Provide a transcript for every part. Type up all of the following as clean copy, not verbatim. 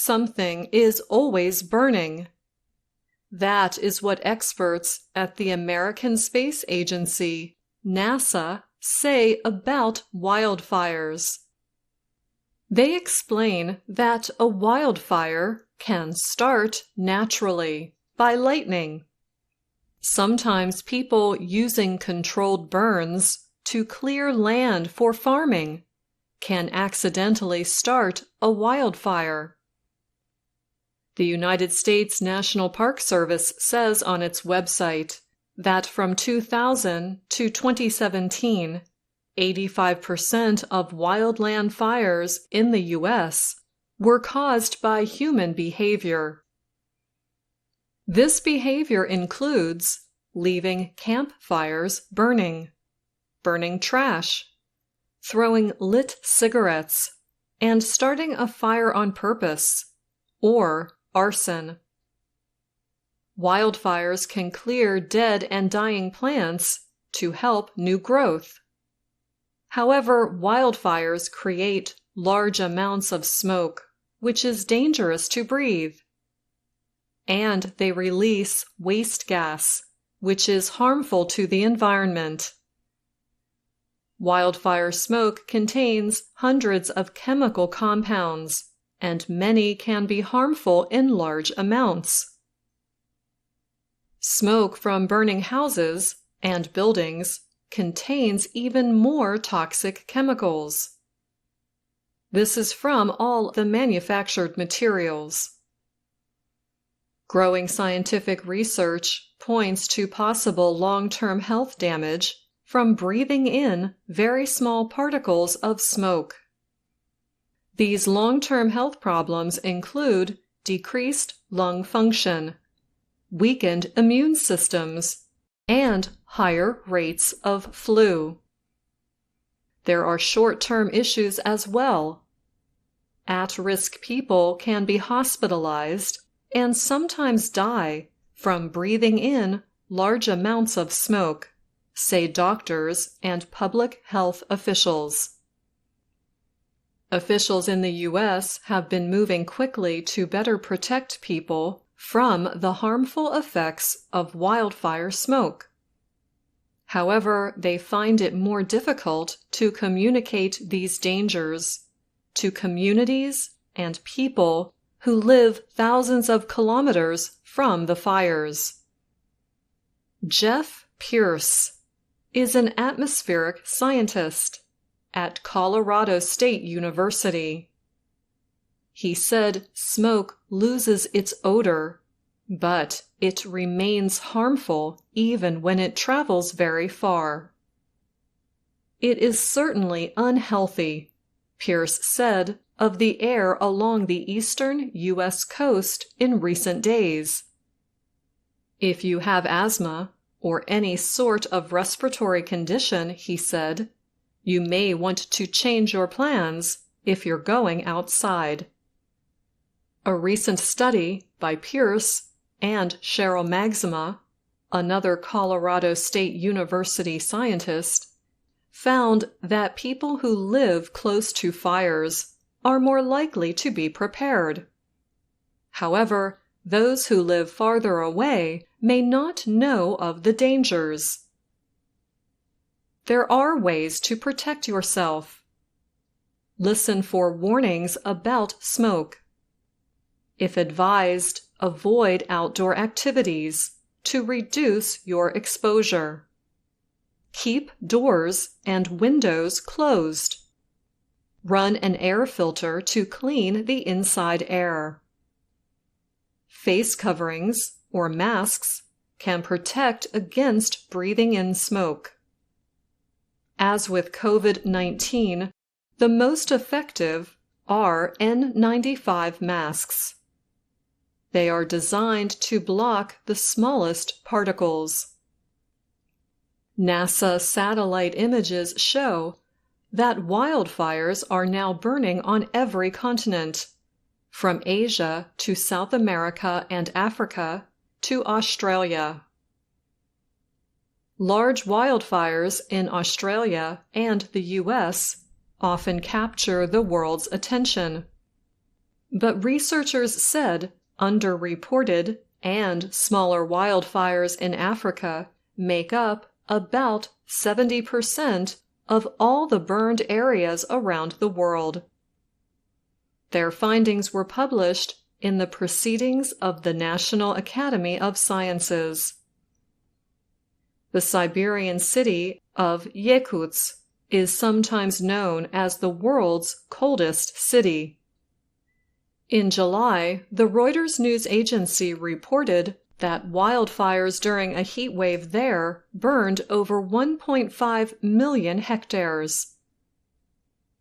something is always burning. That is what experts at the American Space Agency, NASA, say about wildfires. They explain that a wildfire can start naturally by lightning. Sometimes people using controlled burns to clear land for farming can accidentally start a wildfire. The United States National Park Service says on its website that from 2000 to 2017, 85% of wildland fires in the U.S. were caused by human behavior. This behavior includes leaving campfires burning, burning trash, throwing lit cigarettes, and starting a fire on purpose, or arson. Wildfires can clear dead and dying plants to help new growth. However, wildfires create large amounts of smoke, which is dangerous to breathe. And they release waste gas, which is harmful to the environment. Wildfire smoke contains hundreds of chemical compounds, and many can be harmful in large amounts. Smoke from burning houses and buildings contains even more toxic chemicals. This is from all the manufactured materials. Growing scientific research points to possible long-term health damage from breathing in very small particles of smoke. These long-term health problems include decreased lung function, weakened immune systems, and higher rates of flu. There are short-term issues as well. At-risk people can be hospitalized and sometimes die from breathing in large amounts of smoke, say doctors and public health officials. Officials in the U.S. have been moving quickly to better protect people from the harmful effects of wildfire smoke. However, they find it more difficult to communicate these dangers to communities and people who live thousands of kilometers from the fires. Jeff Pierce is an atmospheric scientist at Colorado State University. He said smoke loses its odor, but it remains harmful even when it travels very far. It is certainly unhealthy, Pierce said of the air along the eastern U.S. coast in recent days. If you have asthma or any sort of respiratory condition, he said, you may want to change your plans if you're going outside. A recent study by Pierce and Cheryl Maxima, another Colorado State University scientist, found that people who live close to fires are more likely to be prepared. However, those who live farther away may not know of the dangers. There are ways to protect yourself. Listen for warnings about smoke. If advised, avoid outdoor activities to reduce your exposure. Keep doors and windows closed. Run an air filter to clean the inside air. Face coverings or masks can protect against breathing in smoke. As with COVID-19, the most effective are N95 masks. They are designed to block the smallest particles. NASA satellite images show that wildfires are now burning on every continent, from Asia to South America and Africa to Australia. Large wildfires in Australia and the U.S. often capture the world's attention. But researchers said underreported and smaller wildfires in Africa make up about 70% of all the burned areas around the world. Their findings were published in the Proceedings of the National Academy of Sciences. The Siberian city of Yakutsk is sometimes known as the world's coldest city. In July, the Reuters news agency reported that wildfires during a heat wave there burned over 1.5 million hectares.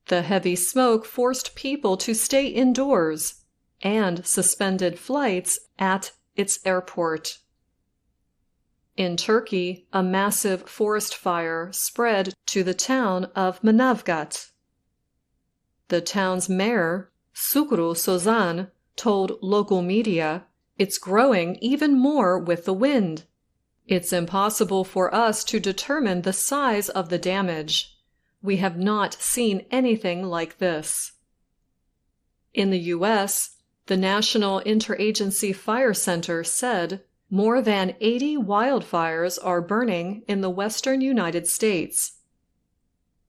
The heavy smoke forced people to stay indoors and suspended flights at its airport. In Turkey, a massive forest fire spread to the town of Manavgat. The town's mayor, Sukru Sozan, told local media, "It's growing even more with the wind. It's impossible for us to determine the size of the damage. We have not seen anything like this." In the U.S., the National Interagency Fire Center said more than 80 wildfires are burning in the western United States.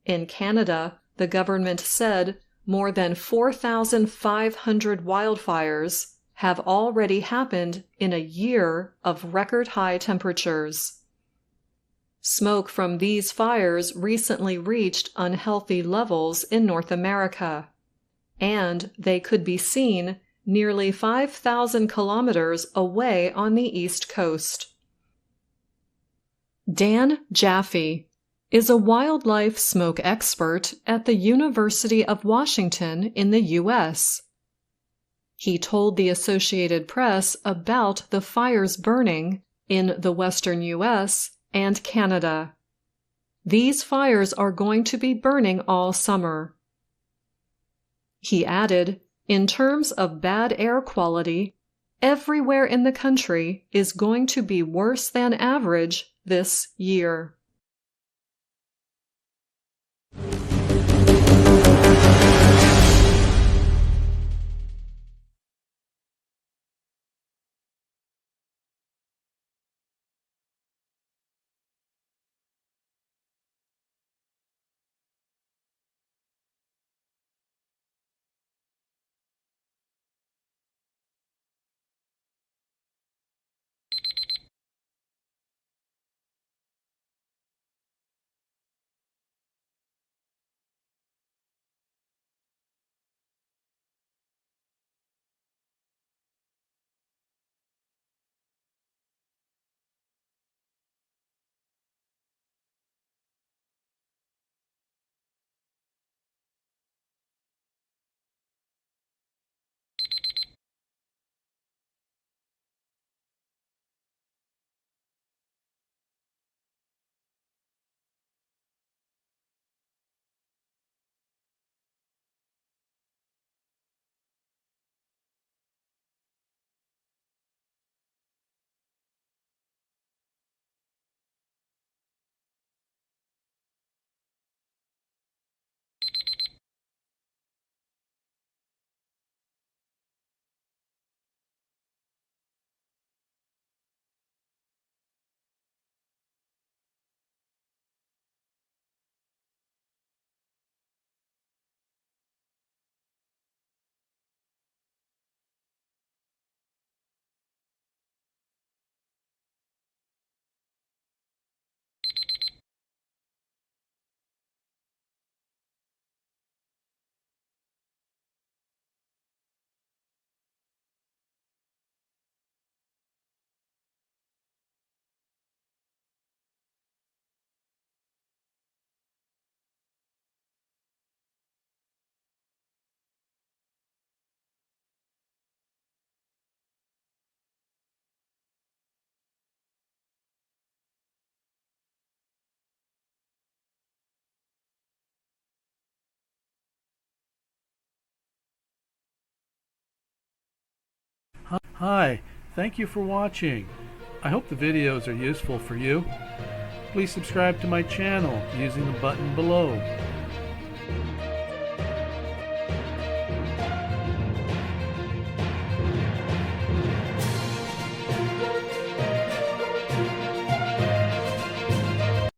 In Canada, the government said more than 4,500 wildfires have already happened in a year of record-high temperatures. Smoke from these fires recently reached unhealthy levels in North America, and they could be seen nearly 5,000 kilometers away on the East Coast. Dan Jaffe is a wildlife smoke expert at the University of Washington in the U.S. He told the Associated Press about the fires burning in the western U.S. and Canada. These fires are going to be burning all summer. He added, "In terms of bad air quality, everywhere in the country is going to be worse than average this year." Hi, thank you for watching. I hope the videos are useful for you. Please subscribe to my channel using the button below.